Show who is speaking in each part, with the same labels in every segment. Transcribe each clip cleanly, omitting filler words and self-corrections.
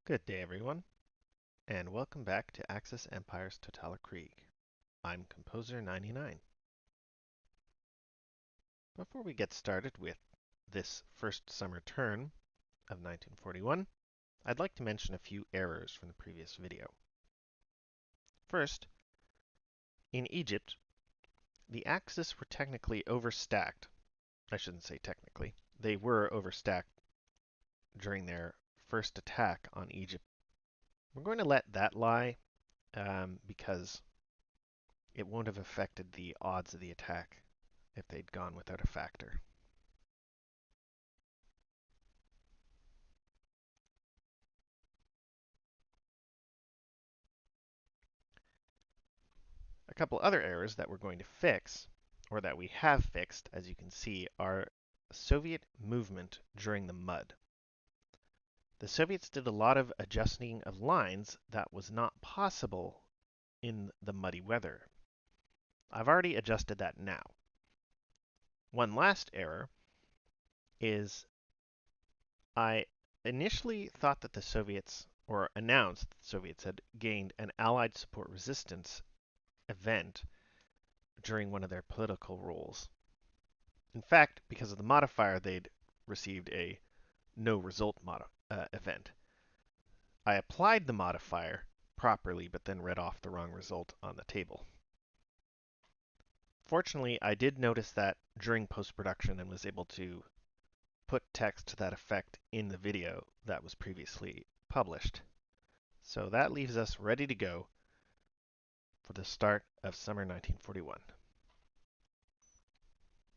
Speaker 1: Good day, everyone, and welcome back to Axis Empire's Totaler Krieg. I'm Composer99. Before we get started with this first summer turn of 1941, I'd like to mention a few errors from the previous video. First, in Egypt, the Axis were technically overstacked. I shouldn't say technically. They were overstacked during their first attack on Egypt. We're going to let that lie because it won't have affected the odds of the attack if they'd gone without a factor. A couple other errors that we're going to fix, or that we have fixed, as you can see, are Soviet movement during the mud. The Soviets did a lot of adjusting of lines that was not possible in the muddy weather. I've already adjusted that now. One last error is I initially thought that the Soviets, or announced that the Soviets had gained an Allied support resistance event during one of their political roles. In fact, because of the modifier, they'd received a no result event. I applied the modifier properly, but then read off the wrong result on the table. Fortunately, I did notice that during post-production and was able to put text to that effect in the video that was previously published. So that leaves us ready to go for the start of summer 1941.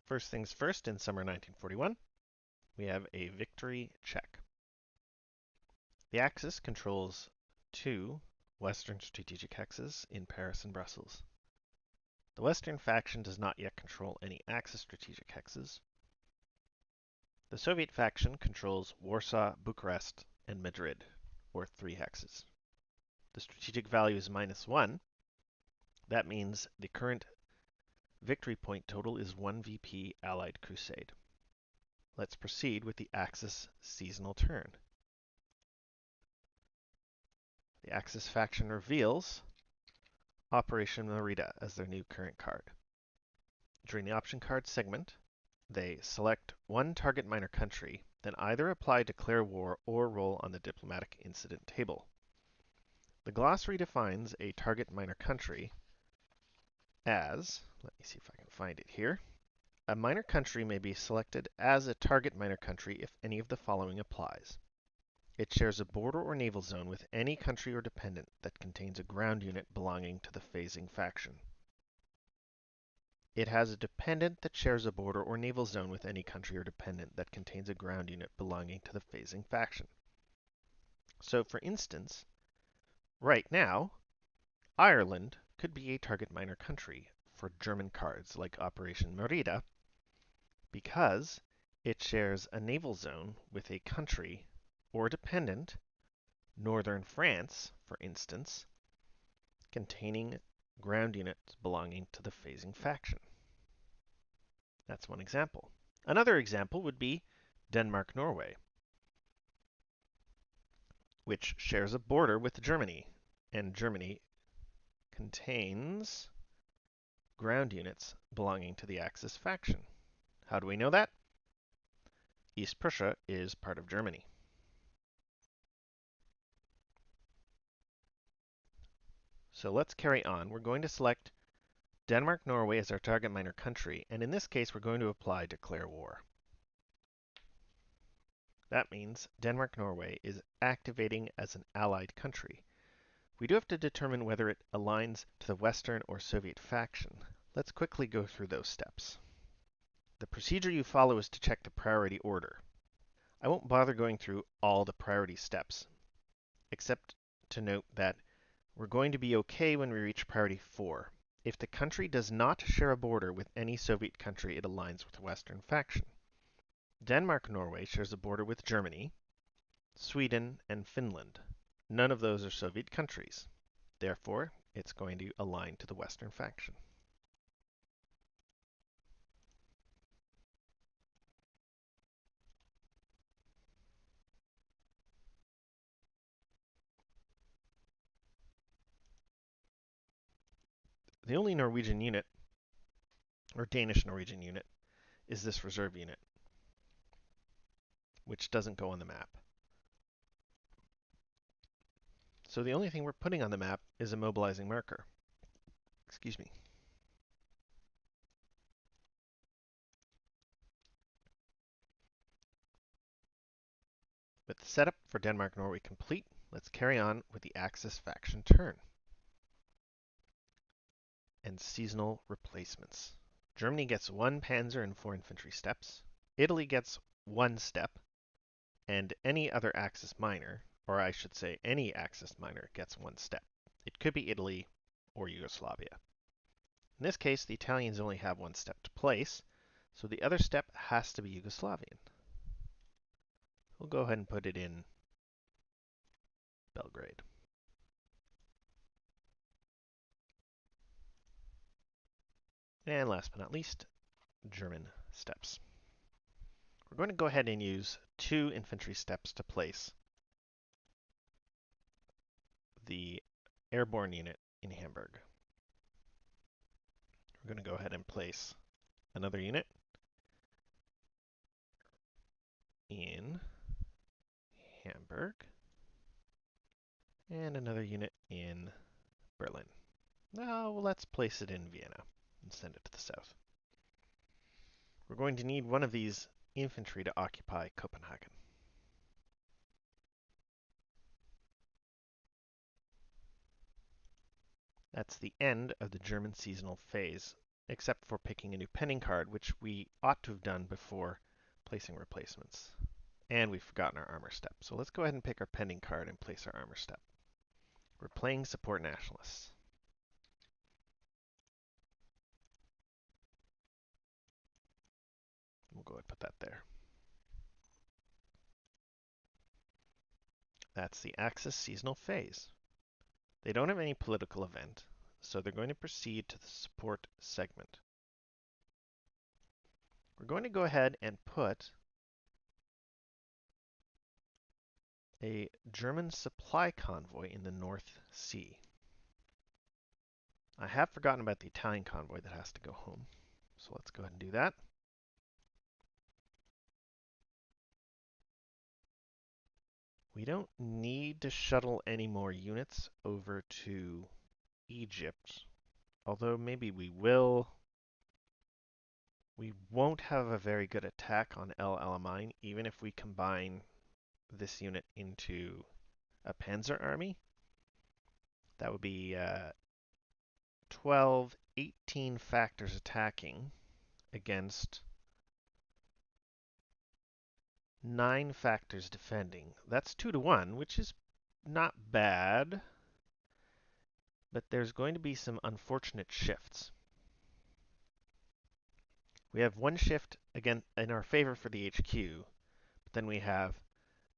Speaker 1: First things first, in summer 1941, we have a victory check. The Axis controls two Western strategic hexes in Paris and Brussels. The Western faction does not yet control any Axis strategic hexes. The Soviet faction controls Warsaw, Bucharest, and Madrid, or 3 hexes. The strategic value is -1. That means the current victory point total is 1 VP Allied Crusade. Let's proceed with the Axis seasonal turn. The Axis faction reveals Operation Merida as their new current card. During the option card segment, they select one target minor country, then either apply Declare War or roll on the Diplomatic Incident table. The glossary defines a target minor country as, let me see if I can find it here, a minor country may be selected as a target minor country if any of the following applies. It shares a border or naval zone with any country or dependent that contains a ground unit belonging to the phasing faction. It has a dependent that shares a border or naval zone with any country or dependent that contains a ground unit belonging to the phasing faction. So, for instance, right now, Ireland could be a target minor country for German cards like Operation Merida because it shares a naval zone with a country or dependent, northern France, for instance, containing ground units belonging to the phasing faction. That's one example. Another example would be Denmark Norway, which shares a border with Germany, and Germany contains ground units belonging to the Axis faction. How do we know that? East Prussia is part of Germany. So let's carry on. We're going to select Denmark Norway as our target minor country, and in this case we're going to apply Declare War. That means Denmark Norway is activating as an allied country. We do have to determine whether it aligns to the Western or Soviet faction. Let's quickly go through those steps. The procedure you follow is to check the priority order. I won't bother going through all the priority steps, except to note that we're going to be okay when we reach priority 4. If the country does not share a border with any Soviet country, it aligns with the Western faction. Denmark Norway shares a border with Germany, Sweden, and Finland. None of those are Soviet countries. Therefore, it's going to align to the Western faction. The only Norwegian unit, or Danish Norwegian unit, is this reserve unit, which doesn't go on the map. So the only thing we're putting on the map is a mobilizing marker. Excuse me. With the setup for Denmark Norway complete, let's carry on with the Axis faction turn and seasonal replacements. Germany gets 1 panzer and 4 infantry steps. Italy gets 1 step, and any other Axis minor, or I should say any Axis minor, gets 1 step. It could be Italy or Yugoslavia. In this case, the Italians only have 1 step to place, so the other step has to be Yugoslavian. We'll go ahead and put it in Belgrade. And last but not least, German steps. We're going to go ahead and use 2 infantry steps to place the airborne unit in Hamburg. We're going to go ahead and place another unit in Hamburg and another unit in Berlin. Now let's place it in Vienna and send it to the south. We're going to need one of these infantry to occupy Copenhagen. That's the end of the German seasonal phase, except for picking a new pending card, which we ought to have done before placing replacements. And we've forgotten our armor step. So let's go ahead and pick our pending card and place our armor step. We're playing support nationalists. We'll go ahead and put that there. That's the Axis seasonal phase. They don't have any political event, so they're going to proceed to the support segment. We're going to go ahead and put a German supply convoy in the North Sea. I have forgotten about the Italian convoy that has to go home, so let's go ahead and do that. We don't need to shuttle any more units over to Egypt, although maybe we will. We won't have a very good attack on El Alamein, even if we combine this unit into a panzer army. That would be 12, 18 factors attacking against 9 factors defending. That's 2 to 1, which is not bad, but there's going to be some unfortunate shifts. We have 1 shift again in our favor for the HQ, but then we have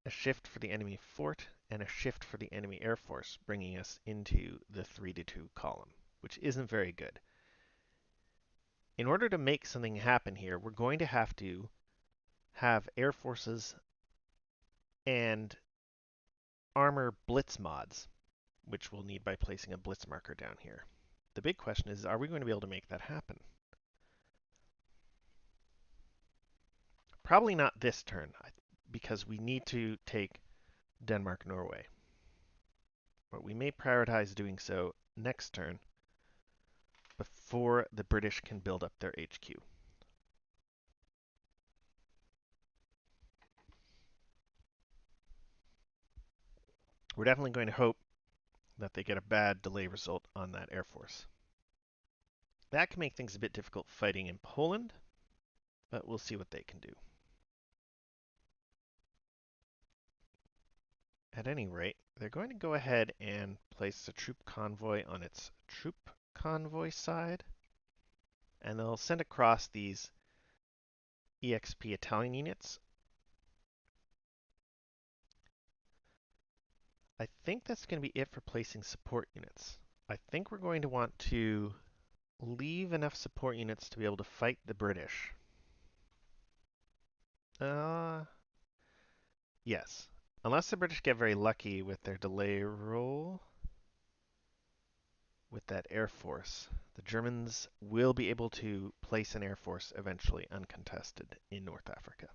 Speaker 1: a shift for the enemy fort and a shift for the enemy air force, bringing us into the 3 to 2 column, which isn't very good. In order to make something happen here, we're going to have air forces and armor blitz mods, which we'll need by placing a blitz marker down here. The big question is, are we going to be able to make that happen? Probably not this turn, because we need to take Denmark Norway. But we may prioritize doing so next turn before the British can build up their HQ. We're definitely going to hope that they get a bad delay result on that Air Force. That can make things a bit difficult fighting in Poland, but we'll see what they can do. At any rate, they're going to go ahead and place a troop convoy on its troop convoy side, and they'll send across these EXP Italian units. I think that's going to be it for placing support units. I think we're going to want to leave enough support units to be able to fight the British. Yes. Unless the British get very lucky with their delay roll, with that air force. The Germans will be able to place an air force eventually uncontested in North Africa.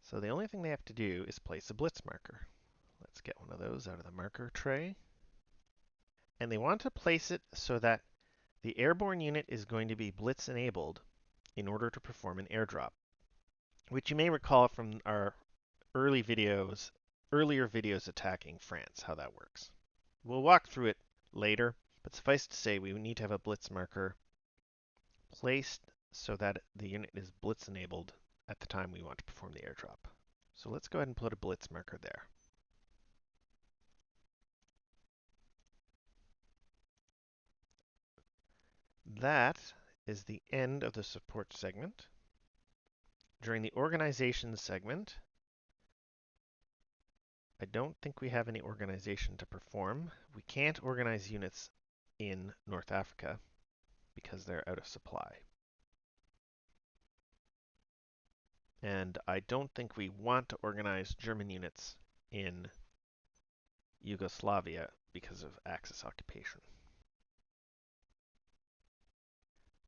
Speaker 1: So the only thing they have to do is place a blitz marker. Let's get one of those out of the marker tray. And they want to place it so that the airborne unit is going to be blitz enabled in order to perform an airdrop, which you may recall from our earlier videos attacking France, how that works. We'll walk through it later, but suffice to say we need to have a blitz marker placed so that the unit is blitz enabled at the time we want to perform the airdrop. So let's go ahead and put a blitz marker there. That is the end of the support segment. During the organization segment, I don't think we have any organization to perform. We can't organize units in North Africa because they're out of supply. And I don't think we want to organize German units in Yugoslavia because of Axis occupation.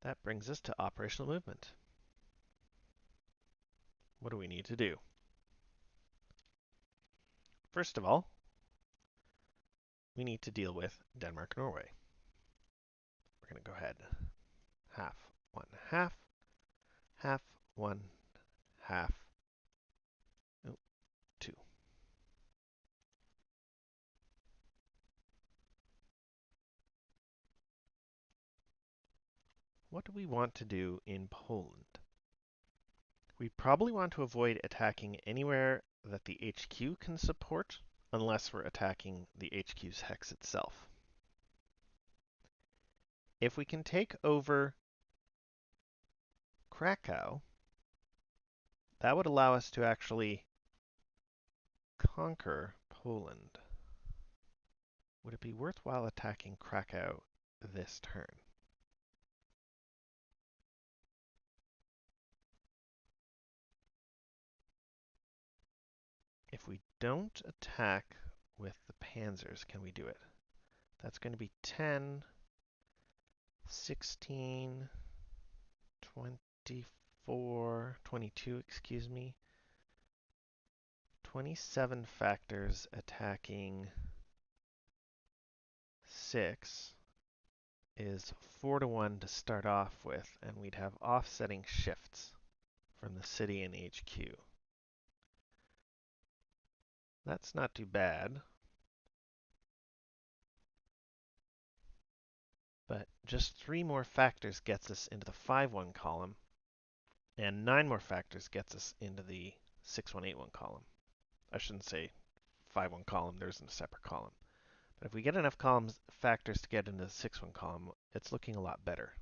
Speaker 1: That brings us to operational movement. What do we need to do? First of all, we need to deal with Denmark Norway. We're going to go ahead. Half, 1, half, half, 1, half, 2. What do we want to do in Poland? We probably want to avoid attacking anywhere that the HQ can support, unless we're attacking the HQ's hex itself. If we can take over Krakow, that would allow us to actually conquer Poland. Would it be worthwhile attacking Krakow this turn? If we don't attack with the panzers, can we do it? That's going to be 10, 16, 24, 22, excuse me. 27 factors attacking 6 is 4-1 to start off with, and we'd have offsetting shifts from the city and HQ. That's not too bad. But just 3 more factors gets us into the 5-1 column, and 9 more factors gets us into the 6-1-8-1 column. I shouldn't say 5-1 column, there isn't a separate column. But if we get enough factors to get into the 6-1 column, it's looking a lot better.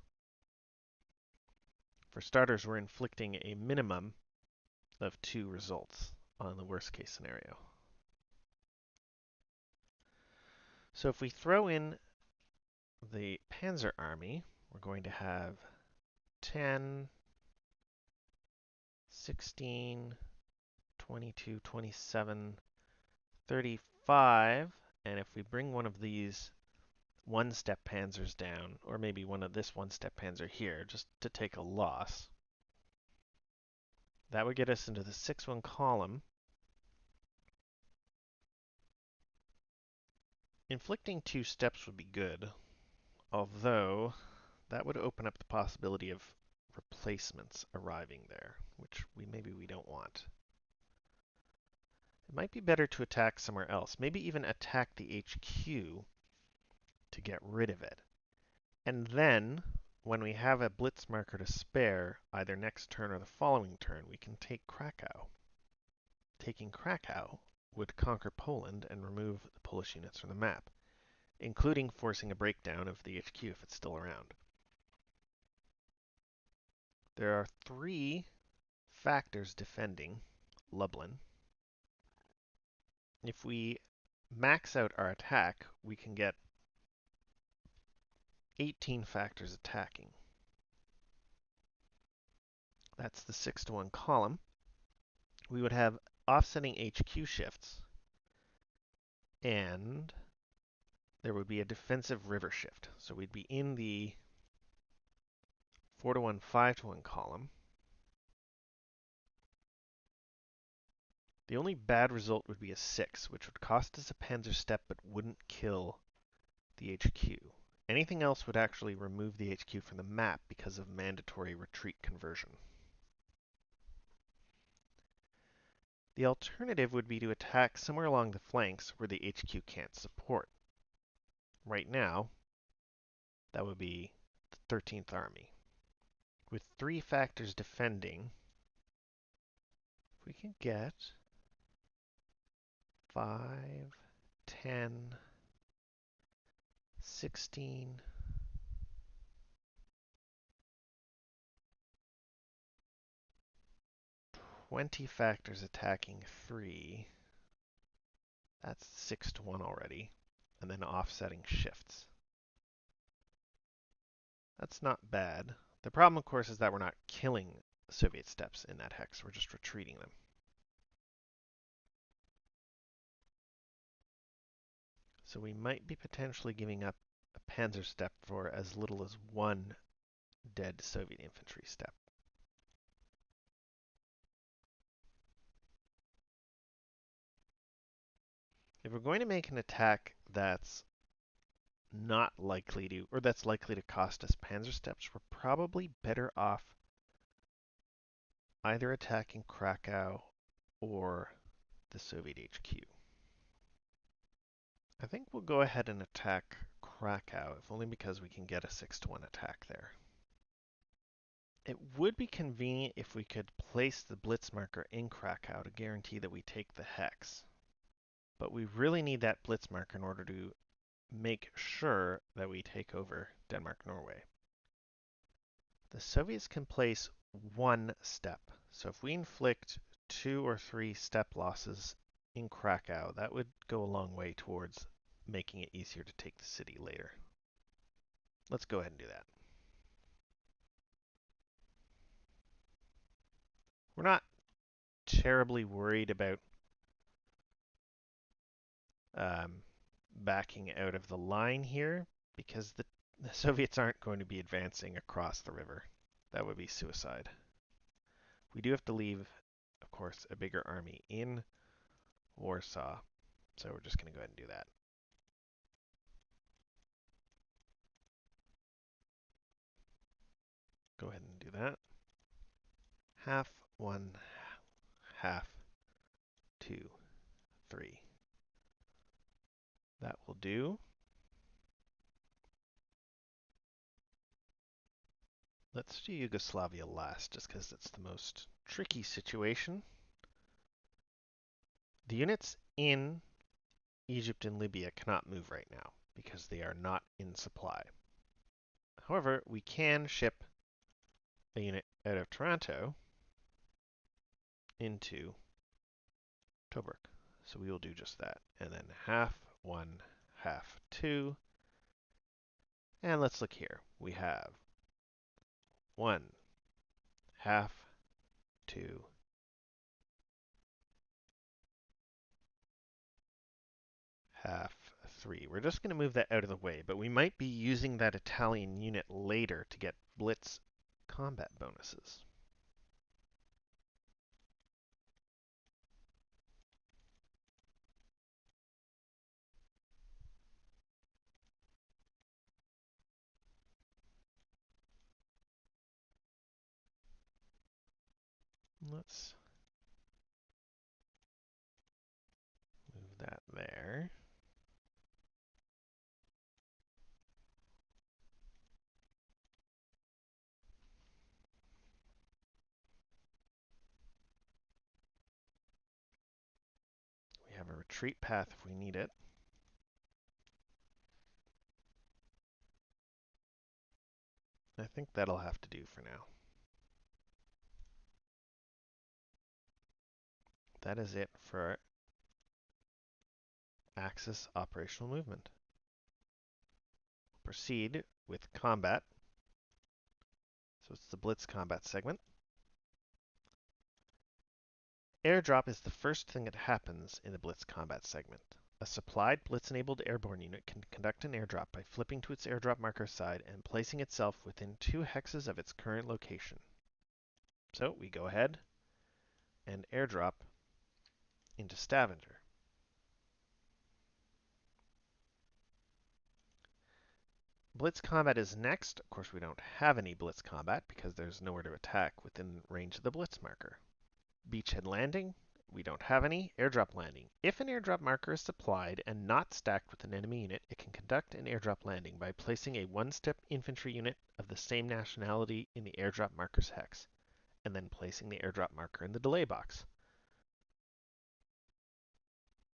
Speaker 1: For starters, we're inflicting a minimum of 2 results on the worst case scenario. So if we throw in the Panzer Army, we're going to have 10, 16, 22, 27, 35, and if we bring one of these one-step panzers down, or maybe one of this one-step panzer here, just to take a loss, that would get us into the 6-1 column. Inflicting 2 steps would be good, although that would open up the possibility of replacements arriving there, which maybe we don't want. It might be better to attack somewhere else, maybe even attack the HQ to get rid of it. And then, when we have a blitz marker to spare, either next turn or the following turn, we can take Krakow. Taking Krakow would conquer Poland and remove the Polish units from the map, including forcing a breakdown of the HQ if it's still around. There are 3 factors defending Lublin. If we max out our attack, we can get 18 factors attacking. That's the 6-1 column. We would have offsetting HQ shifts, and there would be a defensive river shift. So we'd be in the 4-1, 5-1 column. The only bad result would be a 6, which would cost us a panzer step but wouldn't kill the HQ. Anything else would actually remove the HQ from the map because of mandatory retreat conversion. The alternative would be to attack somewhere along the flanks where the HQ can't support. Right now, that would be the 13th Army. With 3 factors defending, if we can get 5, 10, 16, 20 factors attacking 3, that's 6-1 already, and then offsetting shifts. That's not bad. The problem, of course, is that we're not killing Soviet steps in that hex, we're just retreating them. So we might be potentially giving up a panzer step for as little as 1 dead Soviet infantry step. If we're going to make an attack that's not likely to, or that's likely to cost us panzer steps, we're probably better off either attacking Krakow or the Soviet HQ. I think we'll go ahead and attack Krakow, if only because we can get a 6-1 attack there. It would be convenient if we could place the Blitz marker in Krakow to guarantee that we take the hex. But we really need that Blitz marker in order to make sure that we take over Denmark Norway. The Soviets can place 1 step. So if we inflict 2 or 3 step losses in Krakow, that would go a long way towards making it easier to take the city later. Let's go ahead and do that. We're not terribly worried about backing out of the line here because the Soviets aren't going to be advancing across the river. That would be suicide. We do have to leave, of course, a bigger army in Warsaw, so we're just going to go ahead and do that. Go ahead and do that. Half, 1, half, 2, 3. That will do. Let's do Yugoslavia last, just because it's the most tricky situation. The units in Egypt and Libya cannot move right now, because they are not in supply. However, we can ship a unit out of Toronto into Tobruk. So we will do just that. And then half, 1, half, 2. And let's look here. We have 1, half, 2, half, 3. We're just going to move that out of the way, but we might be using that Italian unit later to get blitz combat bonuses. Let's move that there. We have a retreat path if we need it. I think that'll have to do for now. That is it for Axis operational movement. Proceed with combat. So it's the blitz combat segment. Airdrop is the first thing that happens in the Blitz combat segment. A supplied Blitz-enabled airborne unit can conduct an airdrop by flipping to its airdrop marker side and placing itself within 2 hexes of its current location. So we go ahead and airdrop into Stavanger. Blitz combat is next. Of course, we don't have any Blitz combat because there's nowhere to attack within range of the Blitz marker. Beachhead landing, we don't have any. Airdrop landing. If an airdrop marker is supplied and not stacked with an enemy unit, it can conduct an airdrop landing by placing a 1-step infantry unit of the same nationality in the airdrop marker's hex, and then placing the airdrop marker in the delay box.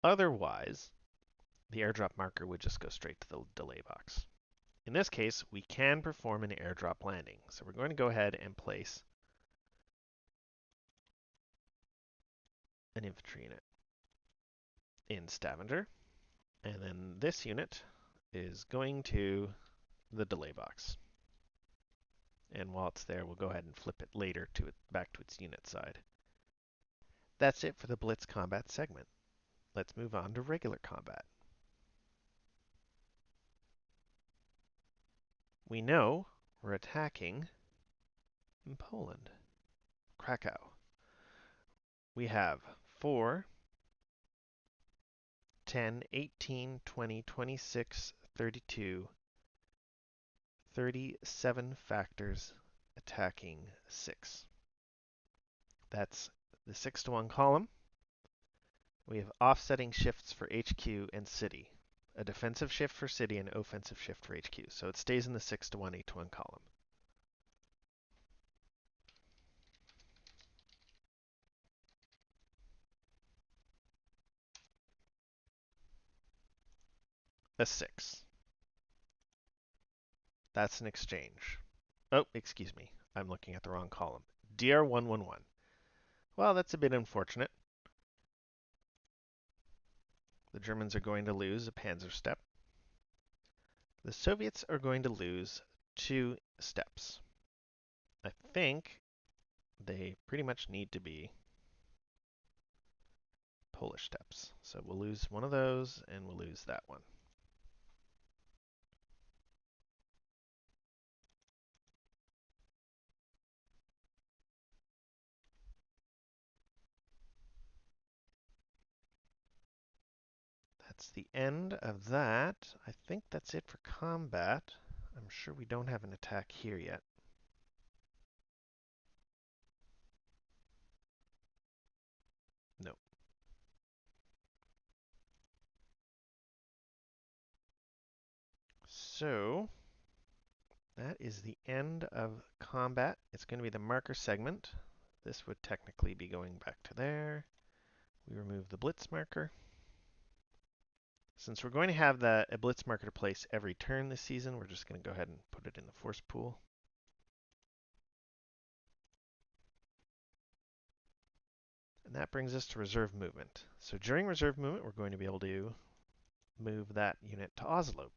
Speaker 1: Otherwise, the airdrop marker would just go straight to the delay box. In this case, we can perform an airdrop landing. So we're going to go ahead and place an infantry unit in Stavanger. And then this unit is going to the delay box. And while it's there, we'll go ahead and flip it later to back to its unit side. That's it for the Blitz combat segment. Let's move on to regular combat. We know we're attacking in Poland, Krakow. We have 4, 10, 18, 20, 26, 32, 37 factors attacking 6. That's the 6-to-1 column. We have offsetting shifts for HQ and city. A defensive shift for city and offensive shift for HQ. So it stays in the 6-to-1, 8-to-1 column. A 6. That's an exchange. Oh, excuse me. I'm looking at the wrong column. DR111. Well, that's a bit unfortunate. The Germans are going to lose a Panzer step. The Soviets are going to lose 2 steps. I think they pretty much need to be Polish steps. So we'll lose one of those, and we'll lose that one. That's the end of that. I think that's it for combat. I'm sure we don't have an attack here yet. Nope. So that is the end of combat. It's going to be the marker segment. This would technically be going back to there. We remove the blitz marker. Since we're going to have a blitz marker to place every turn this season, we're just going to go ahead and put it in the force pool. And that brings us to reserve movement. So during reserve movement, we're going to be able to move that unit to Oslo.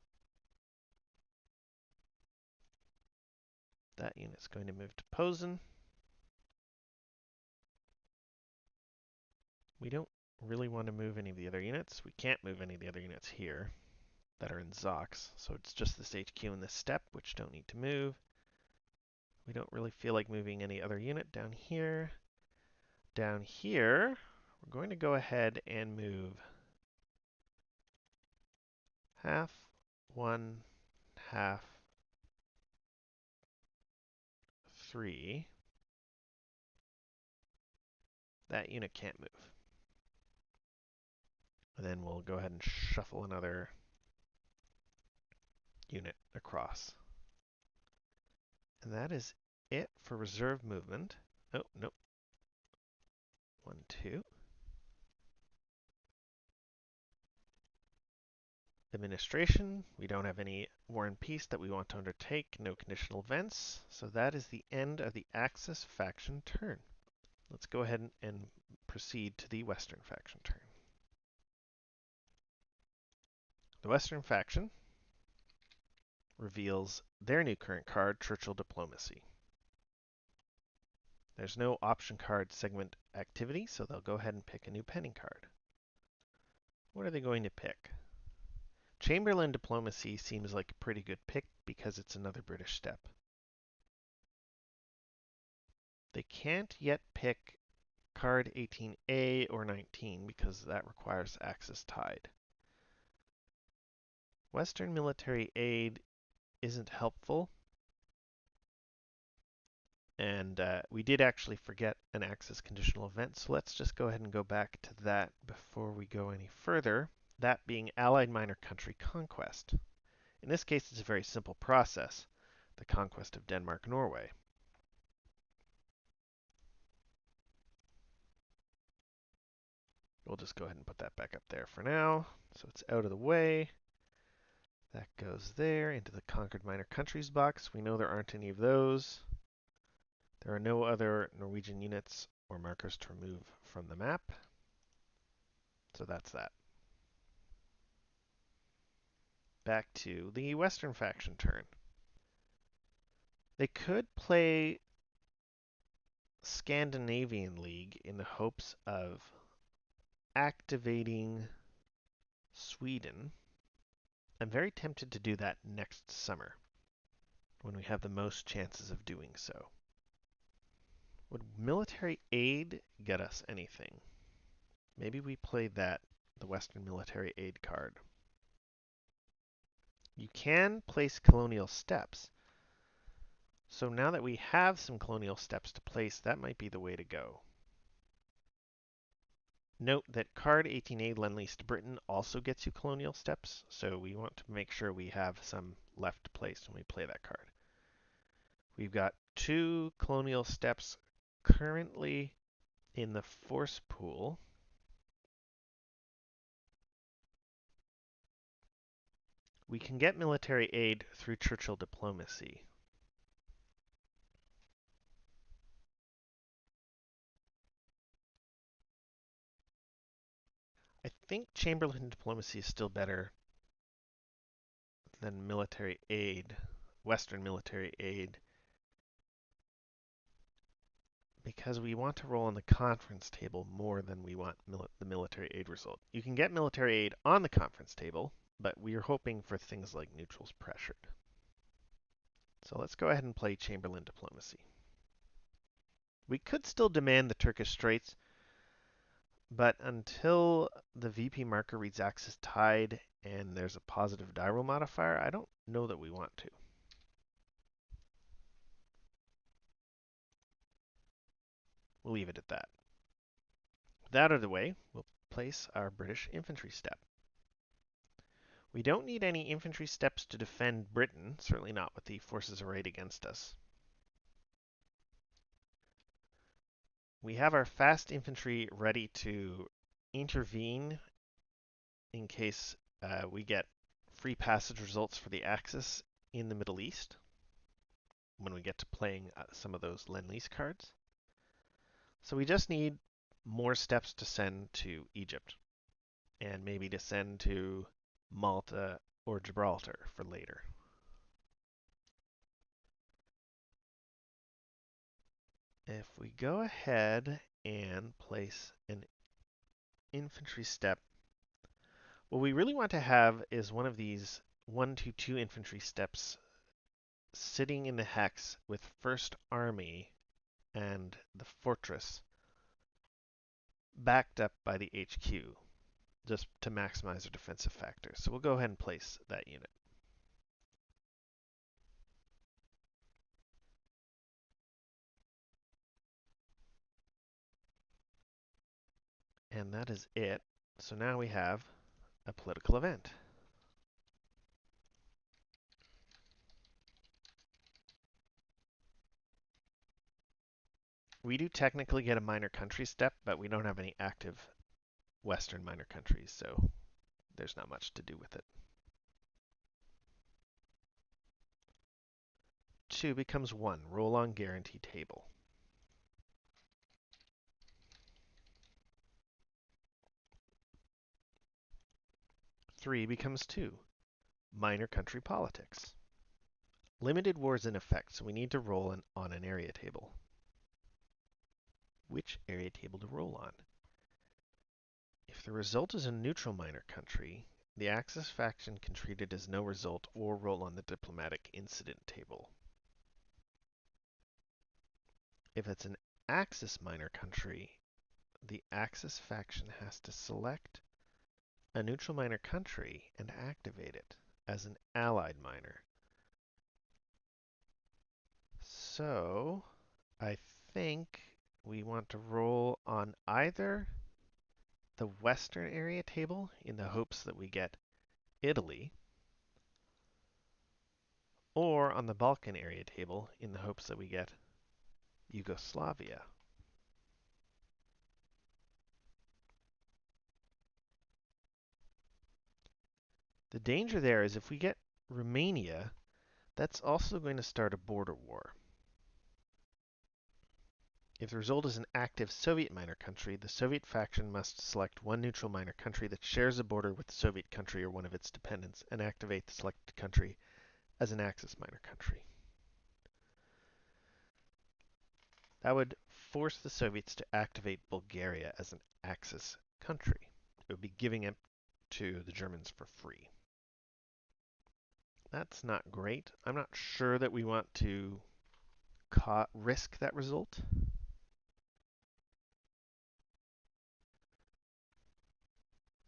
Speaker 1: That unit's going to move to Posen. We don't really want to move any of the other units. We can't move any of the other units here that are in Zox. So it's just this HQ and this step, which don't need to move. We don't really feel like moving any other unit down here. Down here, we're going to go ahead and move half, 1, half, 3. That unit can't move. And then we'll go ahead and shuffle another unit across. And that is it for reserve movement. Oh, nope. 1, 2. Administration, we don't have any war and peace that we want to undertake, no conditional events, so that is the end of the Axis faction turn. Let's go ahead and proceed to the Western faction turn. The Western faction reveals their new current card, Churchill Diplomacy. There's no option card segment activity, so they'll go ahead and pick a new pending card. What are they going to pick? Chamberlain Diplomacy seems like a pretty good pick because it's another British step. They can't yet pick card 18A or 19 because that requires Axis tied. Western military aid isn't helpful. And we did actually forget an Axis conditional event, so let's just go ahead and go back to that before we go any further, that being Allied minor country conquest. In this case, it's a very simple process, the conquest of Denmark Norway. We'll just go ahead and put that back up there for now, so it's out of the way. That goes there into the conquered minor countries box. We know there aren't any of those. There are no other Norwegian units or markers to remove from the map. So that's that. Back to the Western faction turn. They could play Scandinavian League in the hopes of activating Sweden. I'm very tempted to do that next summer when we have the most chances of doing so. Would military aid get us anything? Maybe we play that, the Western military aid card. You can place colonial steps. So now that we have some colonial steps to place, that might be the way to go. Note that card 18A Lend-Lease to Britain also gets you colonial steps, so we want to make sure we have some left to place when we play that card. We've got 2 colonial steps currently in the force pool. We can get military aid through Churchill diplomacy. I think Chamberlain diplomacy is still better than military aid, Western military aid, because we want to roll on the conference table more than we want the military aid result. You can get military aid on the conference table, but we are hoping for things like neutrals pressured. So let's go ahead and play Chamberlain diplomacy. We could still demand the Turkish Straits, but until the VP marker reads Axis tied and there's a positive die roll modifier, I don't know that we want to. We'll leave it at that. With that out of the way, we'll place our British infantry step. We don't need any infantry steps to defend Britain, certainly not with the forces arrayed against us. We have our fast infantry ready to intervene in case we get free passage results for the Axis in the Middle East when we get to playing some of those Lend-Lease cards. So we just need more steps to send to Egypt and maybe to send to Malta or Gibraltar for later. If we go ahead and place an infantry step, what we really want to have is one of these 1-2 infantry steps sitting in the hex with First Army and the fortress backed up by the HQ, just to maximize our defensive factor. So we'll go ahead and place that unit. And that is it. So now we have a political event. We do technically get a minor country step, but we don't have any active Western minor countries, so there's not much to do with it. 2 becomes 1. Roll on guarantee table. 3 becomes 2. Minor country politics. Limited wars in effect, so we need to roll on an area table. which area table to roll on. If the result is a neutral minor country, the Axis faction can treat it as no result or roll on the diplomatic incident table. If it's an Axis minor country, the Axis faction has to select a neutral minor country and activate it as an allied minor. So, I think we want to roll on either the Western area table in the hopes that we get Italy, or on the Balkan area table in the hopes that we get Yugoslavia. The danger there is if we get Romania, that's also going to start a border war. If the result is an active Soviet minor country, the Soviet faction must select one neutral minor country that shares a border with the Soviet country or one of its dependents and activate the selected country as an Axis minor country. That would force the Soviets to activate Bulgaria as an Axis country. It would be giving it to the Germans for free. That's not great. I'm not sure that we want to risk that result.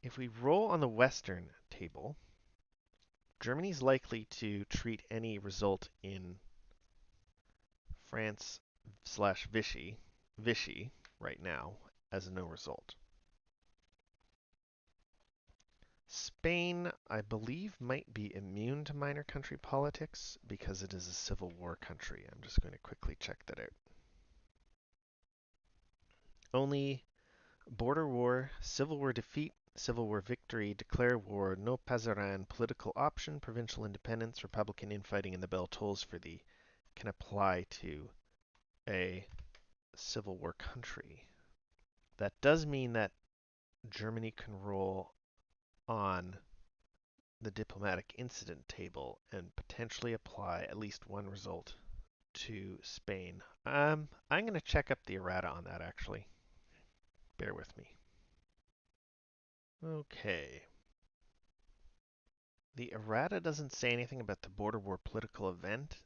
Speaker 1: If we roll on the Western table, Germany's likely to treat any result in France/Vichy right now as a no result. Spain, I believe, might be immune to minor country politics because it is a civil war country. I'm just going to quickly check that out. Only border war, civil war defeat, civil war victory, declare war, no Pazaran, political option, provincial independence, Republican infighting, and the bell tolls for thee can apply to a civil war country. That does mean that Germany can roll on the diplomatic incident table and potentially apply at least one result to Spain. I'm going to check up the errata on that actually. Bear with me. Okay. The errata doesn't say anything about the border war political event.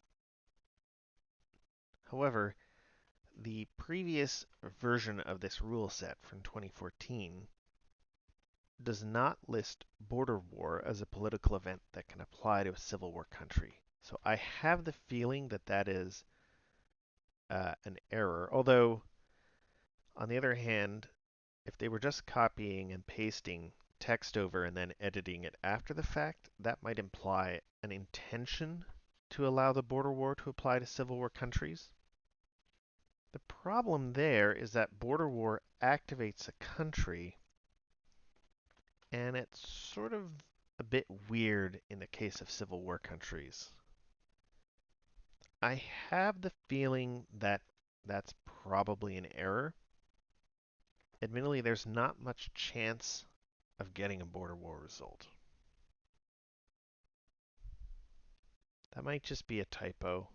Speaker 1: However, the previous version of this rule set from 2014 does not list border war as a political event that can apply to a civil war country. So I have the feeling that that is an error. Although, on the other hand, if they were just copying and pasting text over and then editing it after the fact, that might imply an intention to allow the border war to apply to civil war countries. The problem there is that border war activates a country, and it's sort of a bit weird in the case of civil war countries. I have the feeling that that's probably an error. Admittedly, there's not much chance of getting a border war result. That might just be a typo.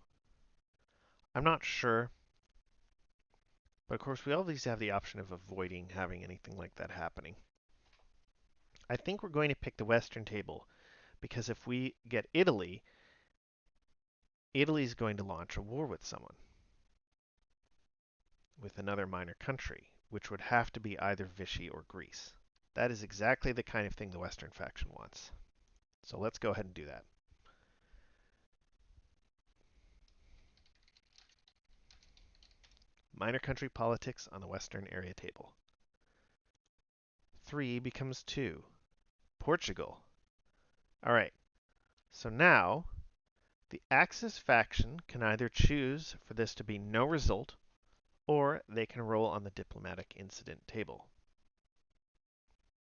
Speaker 1: I'm not sure. But of course, we always have the option of avoiding having anything like that happening. I think we're going to pick the Western table because if we get Italy, Italy's going to launch a war with someone, with another minor country, which would have to be either Vichy or Greece. That is exactly the kind of thing the Western faction wants. So let's go ahead and do that. Minor country politics on the Western area table. 3 becomes 2. Portugal. All right. So now the Axis faction can either choose for this to be no result, or they can roll on the diplomatic incident table.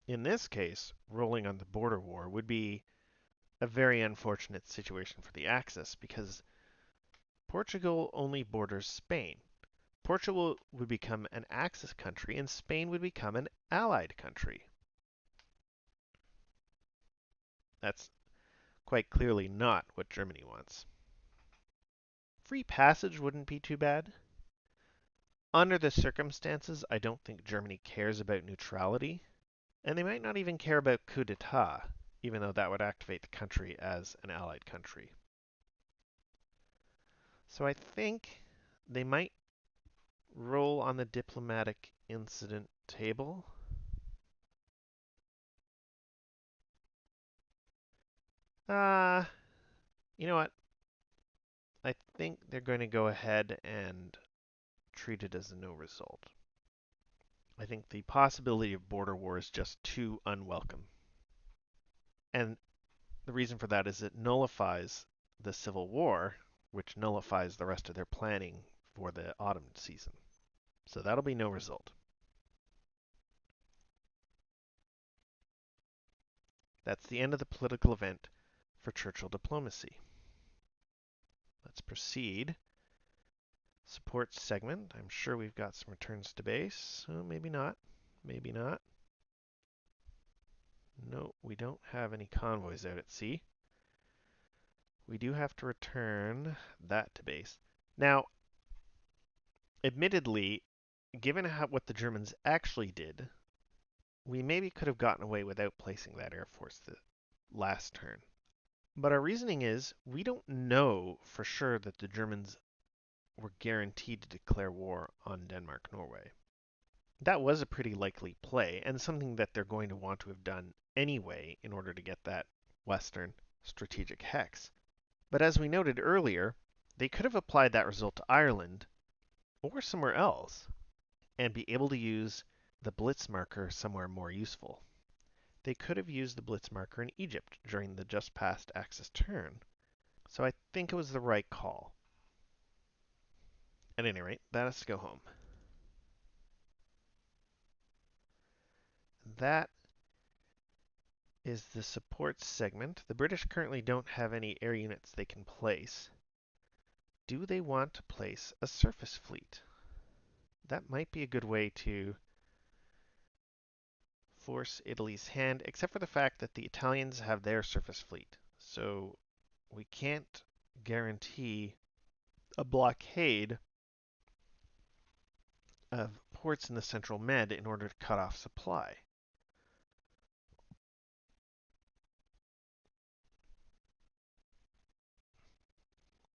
Speaker 1: In this case, rolling on the border war would be a very unfortunate situation for the Axis because Portugal only borders Spain. Portugal would become an Axis country and Spain would become an allied country. That's quite clearly not what Germany wants. Free passage wouldn't be too bad. Under the circumstances, I don't think Germany cares about neutrality, and they might not even care about coup d'etat, even though that would activate the country as an allied country. So I think they might roll on the diplomatic incident table. You know what? I think they're going to go ahead and treat it as a no result. I think the possibility of border war is just too unwelcome. And the reason for that is it nullifies the Civil War, which nullifies the rest of their planning for the autumn season. So that'll be no result. That's the end of the political event for Churchill diplomacy. Let's proceed. Support segment. I'm sure we've got some returns to base. Oh, maybe not. Maybe not. No, we don't have any convoys out at sea. We do have to return that to base. Now, admittedly, given what the Germans actually did, we maybe could have gotten away without placing that Air Force the last turn. But our reasoning is we don't know for sure that the Germans were guaranteed to declare war on Denmark Norway. That was a pretty likely play, and something that they're going to want to have done anyway in order to get that Western strategic hex. But as we noted earlier, they could have applied that result to Ireland or somewhere else and be able to use the Blitz marker somewhere more useful. They could have used the Blitz marker in Egypt during the just past Axis turn. So I think it was the right call. At any rate, that has to go home. That is the support segment. The British currently don't have any air units they can place. Do they want to place a surface fleet? That might be a good way to force Italy's hand, except for the fact that the Italians have their surface fleet. So we can't guarantee a blockade of ports in the central Med in order to cut off supply.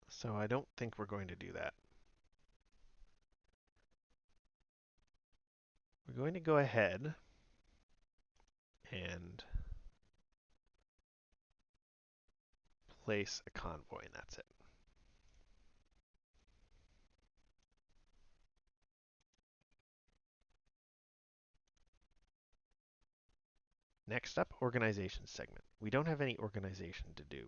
Speaker 1: So I don't think we're going to do that. We're going to go ahead and place a convoy, and that's it. Next up, organization segment. We don't have any organization to do.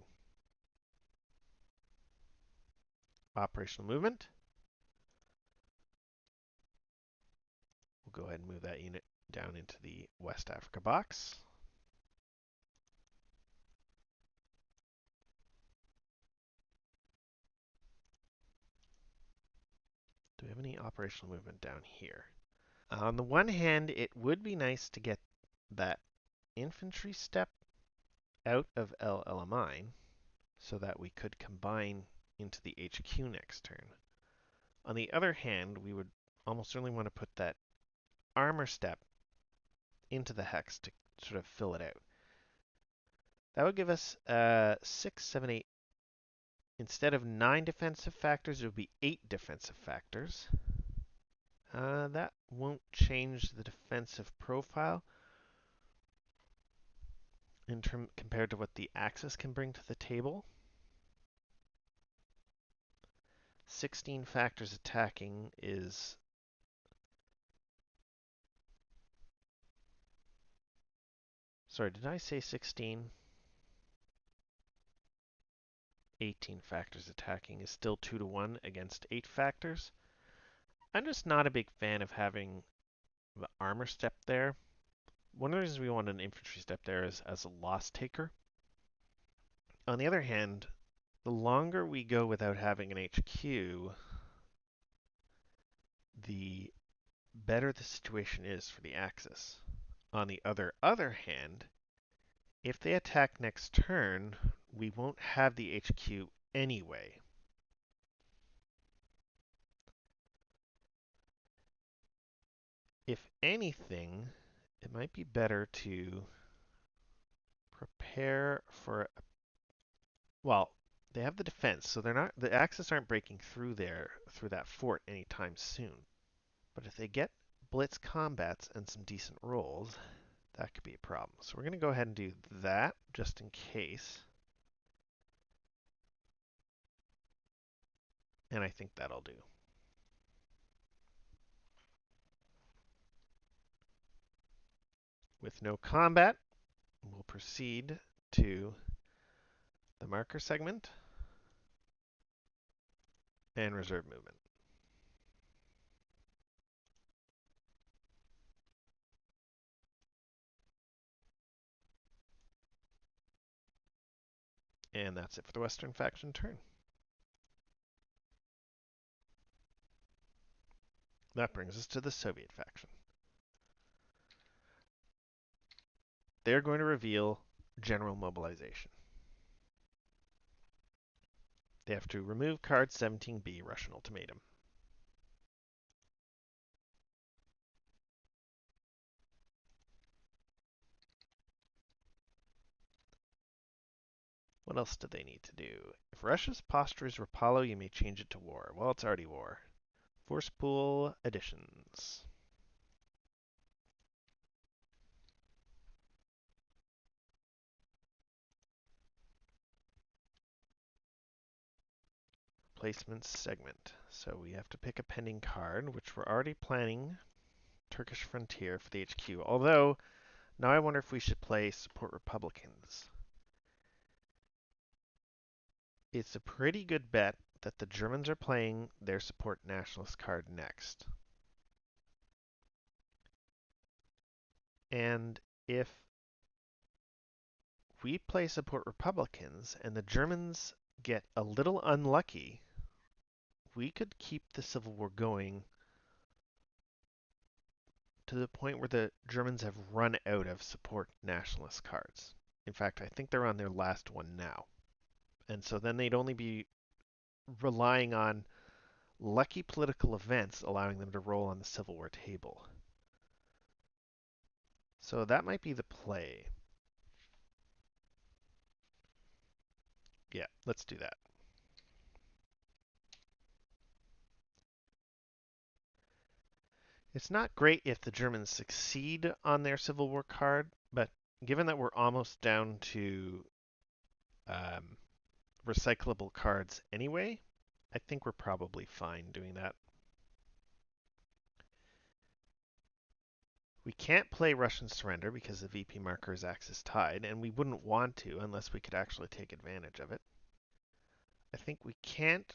Speaker 1: Operational movement. We'll go ahead and move that unit down into the West Africa box. Do we have any operational movement down here? On the one hand, it would be nice to get that infantry step out of El Alamein so that we could combine into the HQ next turn. On the other hand, we would almost certainly want to put that armor step into the hex to sort of fill it out. That would give us 6, 7, 8. Instead of 9 defensive factors, it would be 8 defensive factors. That won't change the defensive profile compared to what the Axis can bring to the table. 16 factors attacking is sorry, did I say 16? 18 factors attacking is still 2 to 1 against 8 factors. I'm just not a big fan of having the armor step there. One of the reasons we want an infantry step there is as a loss taker. On the other hand, the longer we go without having an HQ, the better the situation is for the Axis. On the other hand, if they attack next turn, we won't have the HQ anyway. if anything, it might be better to prepare for, well, they have the defense, so the Axis aren't breaking through through that fort anytime soon. But if they get blitz combats and some decent rolls, that could be a problem. So we're going to go ahead and do that just in case. And I think that'll do. With no combat, we'll proceed to the marker segment and reserve movement. And that's it for the Western faction turn. That brings us to the Soviet faction. They're going to reveal general mobilization. They have to remove card 17B, Russian Ultimatum. What else do they need to do? If Russia's posture is Rapallo, you may change it to war. Well, it's already war. Force pool additions. Replacement segment. So we have to pick a pending card, which we're already planning Turkish Frontier for the HQ. Although, now I wonder if we should play Support Republicans. It's a pretty good bet that the Germans are playing their Support Nationalist card next. And if we play Support Republicans and the Germans get a little unlucky, we could keep the Civil War going to the point where the Germans have run out of Support Nationalist cards. In fact, I think they're on their last one now. And so then they'd only be relying on lucky political events allowing them to roll on the Civil War table. So that might be the play. Yeah, let's do that. It's not great if the Germans succeed on their Civil War card, but given that we're almost down to recyclable cards anyway, I think we're probably fine doing that. We can't play Russian surrender because the VP marker is Axis tied, and we wouldn't want to unless we could actually take advantage of it. I think we can't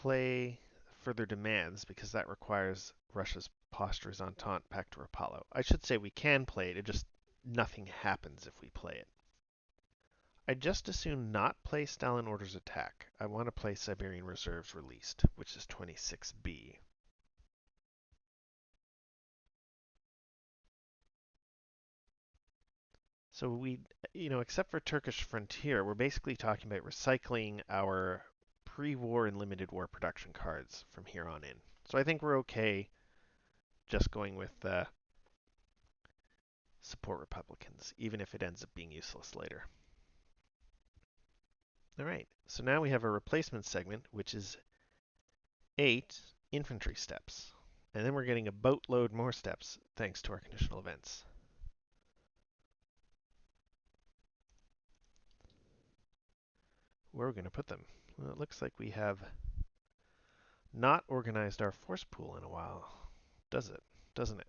Speaker 1: play further demands because that requires Russia's postures entente back to Rapallo. I should say we can play it, just nothing happens if we play it. I'd just as soon not play Stalin Orders Attack. I want to play Siberian Reserves Released, which is 26B. So except for Turkish Frontier, we're basically talking about recycling our pre-war and limited war production cards from here on in. So I think we're okay just going with Support Republicans, even if it ends up being useless later. All right, so now we have a replacement segment, which is 8 infantry steps. And then we're getting a boatload more steps thanks to our conditional events. Where are we going to put them? Well, it looks like we have not organized our force pool in a while, does it? Doesn't it?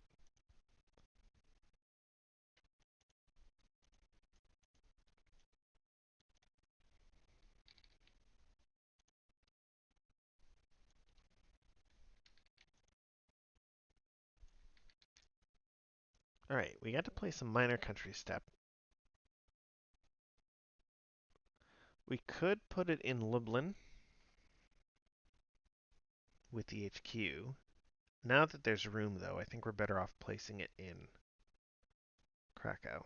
Speaker 1: All right, we got to play some minor country step. We could put it in Lublin with the HQ. Now that there's room, though, I think we're better off placing it in Krakow.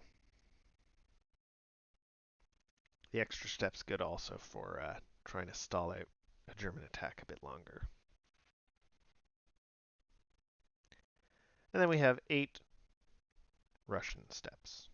Speaker 1: The extra step's good also for trying to stall out a German attack a bit longer. And then we have 8 Russian steppes.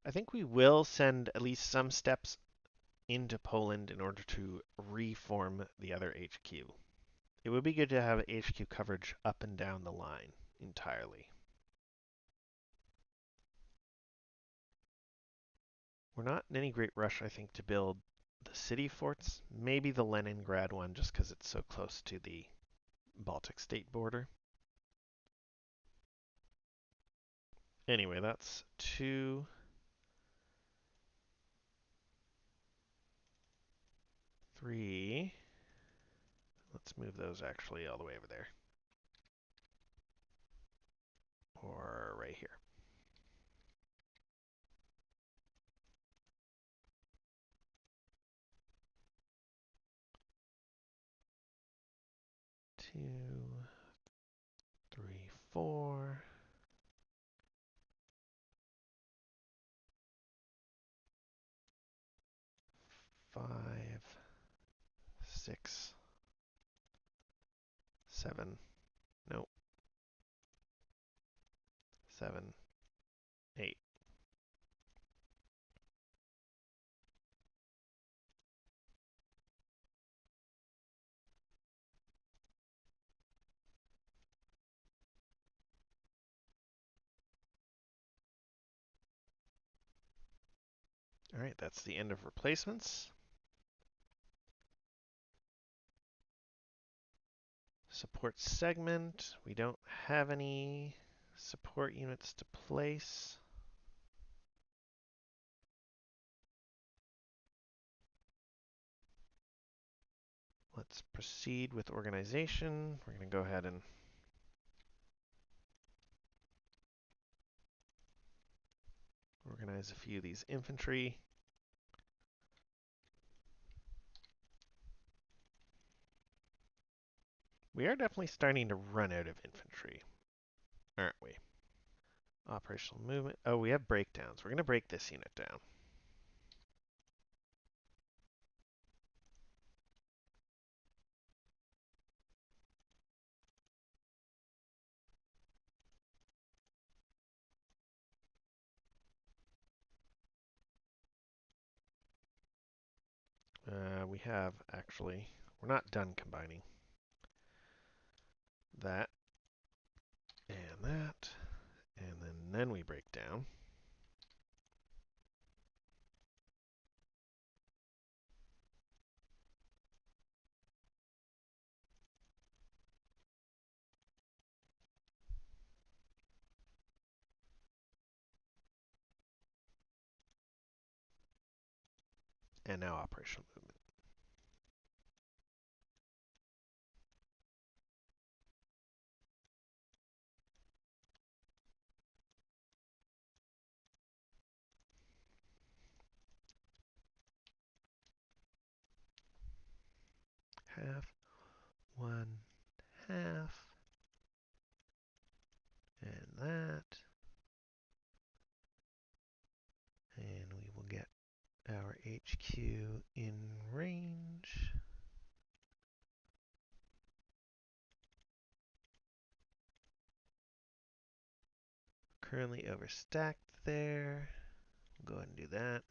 Speaker 1: I think we will send at least some steppes into Poland in order to reform the other HQ. It would be good to have HQ coverage up and down the line entirely. We're not in any great rush, I think, to build the city forts. Maybe the Leningrad one, just because it's so close to the Baltic state border. Anyway, that's 2, 3. Let's move those actually all the way over there. Or right here. 2, 3, 4. 5, 6, 7. Nope. 7, 8. All right, that's the end of replacements. Support segment. We don't have any support units to place. Let's proceed with organization. We're going to go ahead and organize a few of these infantry. We are definitely starting to run out of infantry, aren't we? Operational movement. Oh, we have breakdowns. We're going to break this unit down. We have actually, we're not done combining that and that, and then we break down. And now operational movement. Half, 1, half, and that. And we will get our HQ in range. Currently overstacked there. We'll go ahead and do that.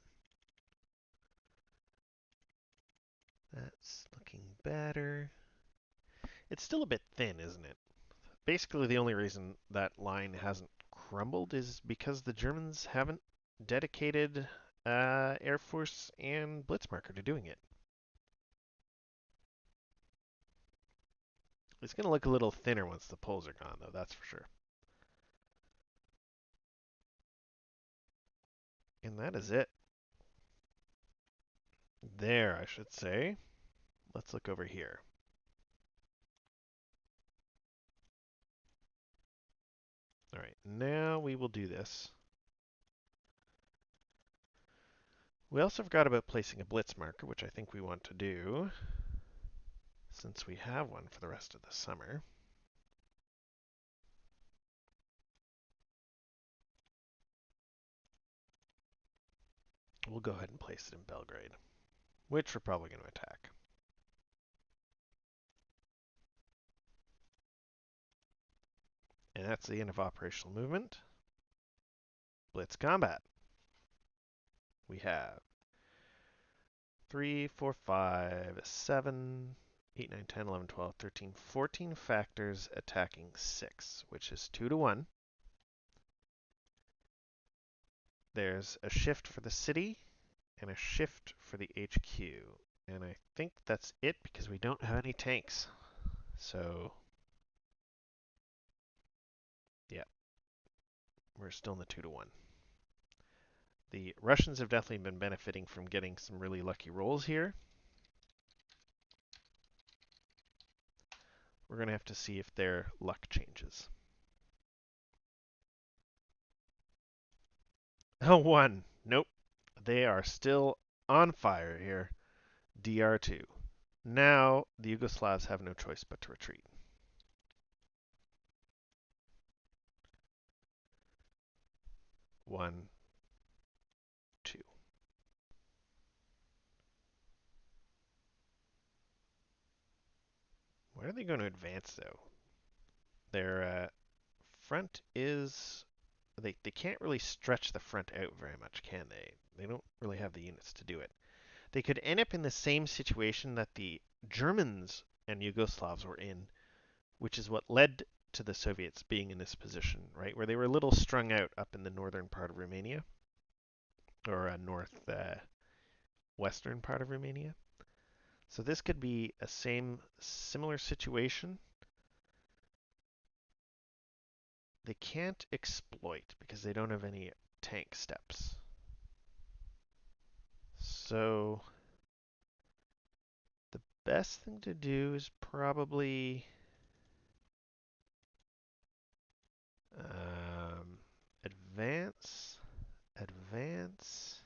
Speaker 1: That's looking better. It's still a bit thin, isn't it? Basically, the only reason that line hasn't crumbled is because the Germans haven't dedicated Air Force and Blitzmarker to doing it. It's going to look a little thinner once the poles are gone, though, that's for sure. And that is it. There, I should say. Let's look over here. All right, now we will do this. We also forgot about placing a blitz marker, which I think we want to do. since we have one for the rest of the summer. We'll go ahead and place it in Belgrade, which we're probably going to attack. And that's the end of operational movement. Blitz combat. We have 3, 4, 5, 7, 8, 9, 10, 11, 12, 13, 14 factors attacking 6, which is 2 to 1. There's a shift for the city and a shift for the HQ. And I think that's it because we don't have any tanks. So, yeah, we're still in the 2 to 1. The Russians have definitely been benefiting from getting some really lucky rolls here. We're going to have to see if their luck changes. Oh, 1. Nope. They are still on fire here. DR2. Now the Yugoslavs have no choice but to retreat. 1, 2. Where are they going to advance, though? Their front is... They can't really stretch the front out very much, can they? They don't really have the units to do it. They could end up in the same situation that the Germans and Yugoslavs were in, which is what led to the Soviets being in this position, right? Where they were a little strung out up in the northern part of Romania, or western part of Romania. So this could be a similar situation. They can't exploit because they don't have any tank steps. So the best thing to do is probably advance, advance,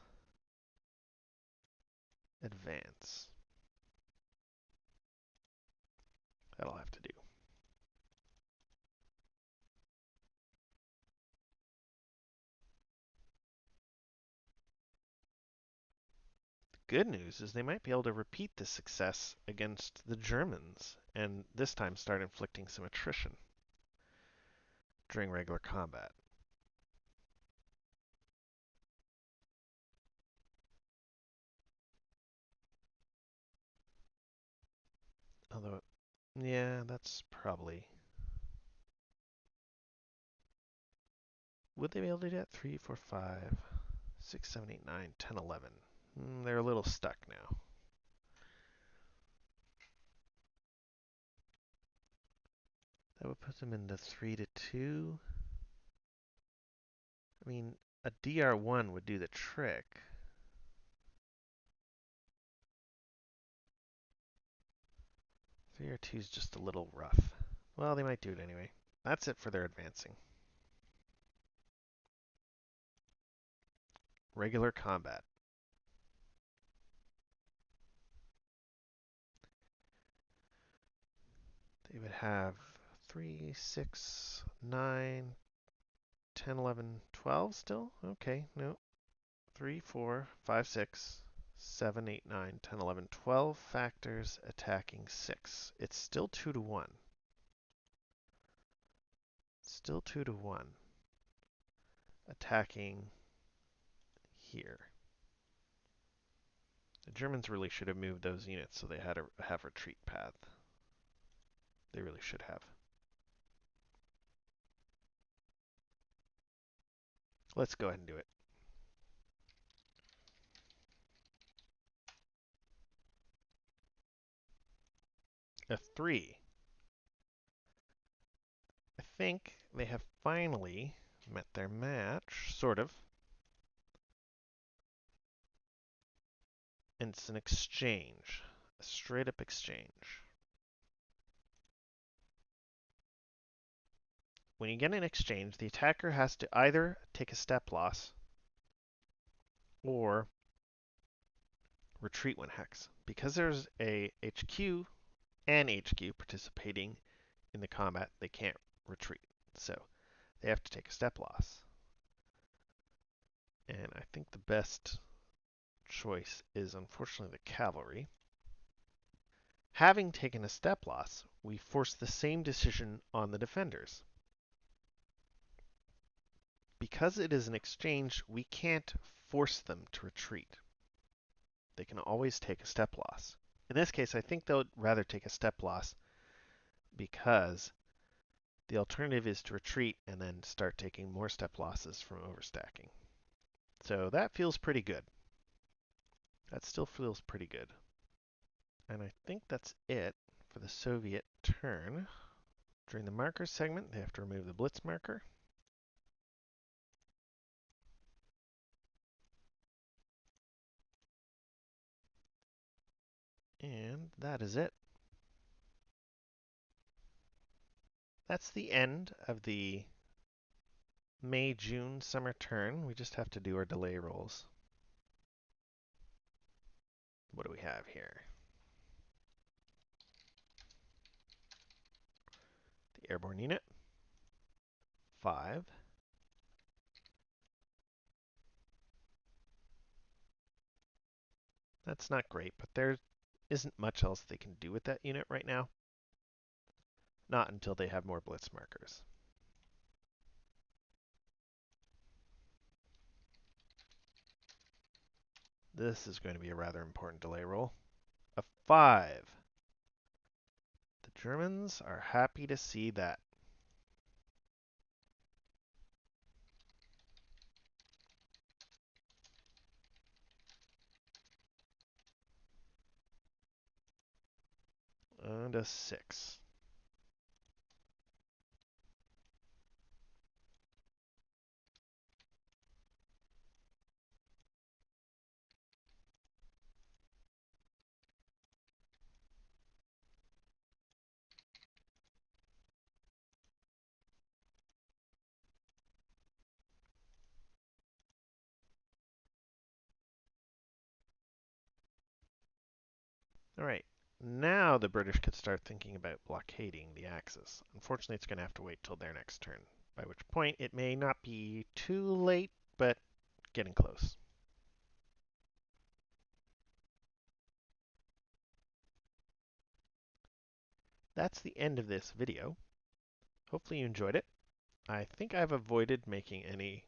Speaker 1: advance. That'll have to do. The good news is they might be able to repeat this success against the Germans, and this time start inflicting some attrition during regular combat. Although, yeah, that's probably... Would they be able to do that? 3, 4, 5, 6, 7, 8, 9, 10, 11. They're a little stuck now. That would put them in the 3 to 2. I mean, a DR1 would do the trick. DR2 is just a little rough. Well, they might do it anyway. That's it for their advancing. Regular combat. They would have 3, 6, 9, 10, 11, 12 still? Okay, no. 3, 4, 5, 6, 7, 8, 9, 10, 11, 12 factors attacking 6. It's still 2 to 1. Still 2 to 1. Attacking here. The Germans really should have moved those units so they had a have retreat path. They really should have. Let's go ahead and do it. A 3. I think they have finally met their match, sort of. And it's an exchange, a straight up exchange. When you get an exchange, the attacker has to either take a step loss or retreat when hex. Because there's a HQ and HQ participating in the combat, they can't retreat. So they have to take a step loss. And I think the best choice is unfortunately the cavalry. Having taken a step loss, we force the same decision on the defenders. Because it is an exchange, we can't force them to retreat. They can always take a step loss. In this case, I think they'll rather take a step loss because the alternative is to retreat and then start taking more step losses from overstacking. So that feels pretty good. That still feels pretty good. And I think that's it for the Soviet turn. During the marker segment, they have to remove the blitz marker. And that is it. That's the end of the May-June summer turn. We just have to do our delay rolls. What do we have here? The airborne unit. 5. That's not great, but there isn't much else they can do with that unit right now. Not until they have more blitz markers. This is going to be a rather important delay roll. A 5. The Germans are happy to see that. And a 6. All right, now the British could start thinking about blockading the Axis. Unfortunately, it's going to have to wait till their next turn, by which point it may not be too late, but getting close. That's the end of this video. Hopefully you enjoyed it. I think I've avoided making any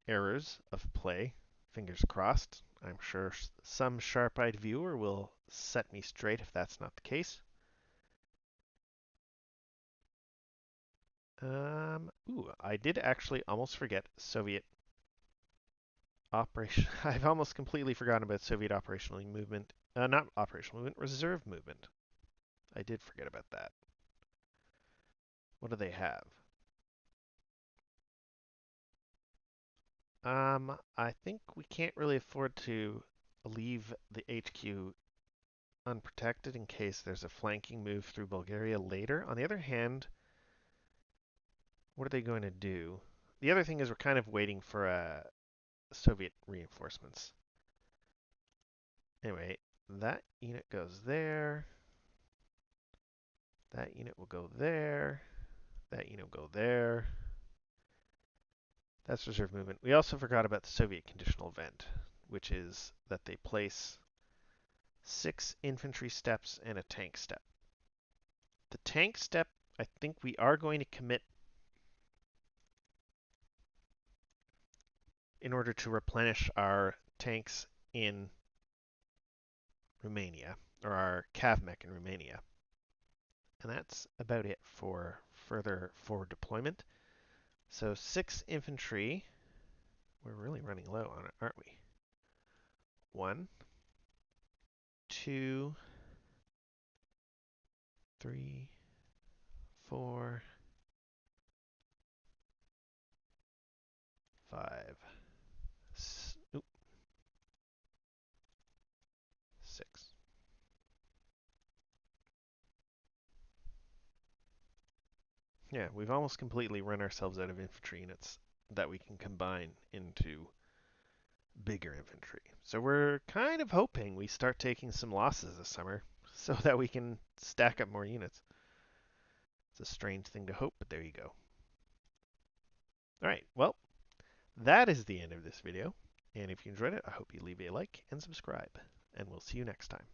Speaker 1: errors of play. Fingers crossed. I'm sure some sharp-eyed viewer will set me straight if that's not the case. I did actually almost forget Soviet operation. I've almost completely forgotten about Soviet operational movement. Not operational movement, reserve movement. I did forget about that. What do they have? I think we can't really afford to leave the HQ unprotected in case there's a flanking move through Bulgaria later. On the other hand, what are they going to do? The other thing is we're kind of waiting for Soviet reinforcements. Anyway, that unit goes there. That unit will go there. That unit will go there. That's reserve movement. We also forgot about the Soviet conditional event, which is that they place 6 infantry steps and a tank step. The tank step, I think we are going to commit in order to replenish our tanks in Romania, or our cav mech in Romania. And that's about it for further forward deployment. So 6 infantry. We're really running low on it, aren't we? 1, 2, 3, 4, 5, 6. Yeah, we've almost completely run ourselves out of infantry units that we can combine into bigger infantry. So we're kind of hoping we start taking some losses this summer. so that we can stack up more units. It's a strange thing to hope, but there you go. All right, well, that is the end of this video. And if you enjoyed it, I hope you leave a like and subscribe. And we'll see you next time.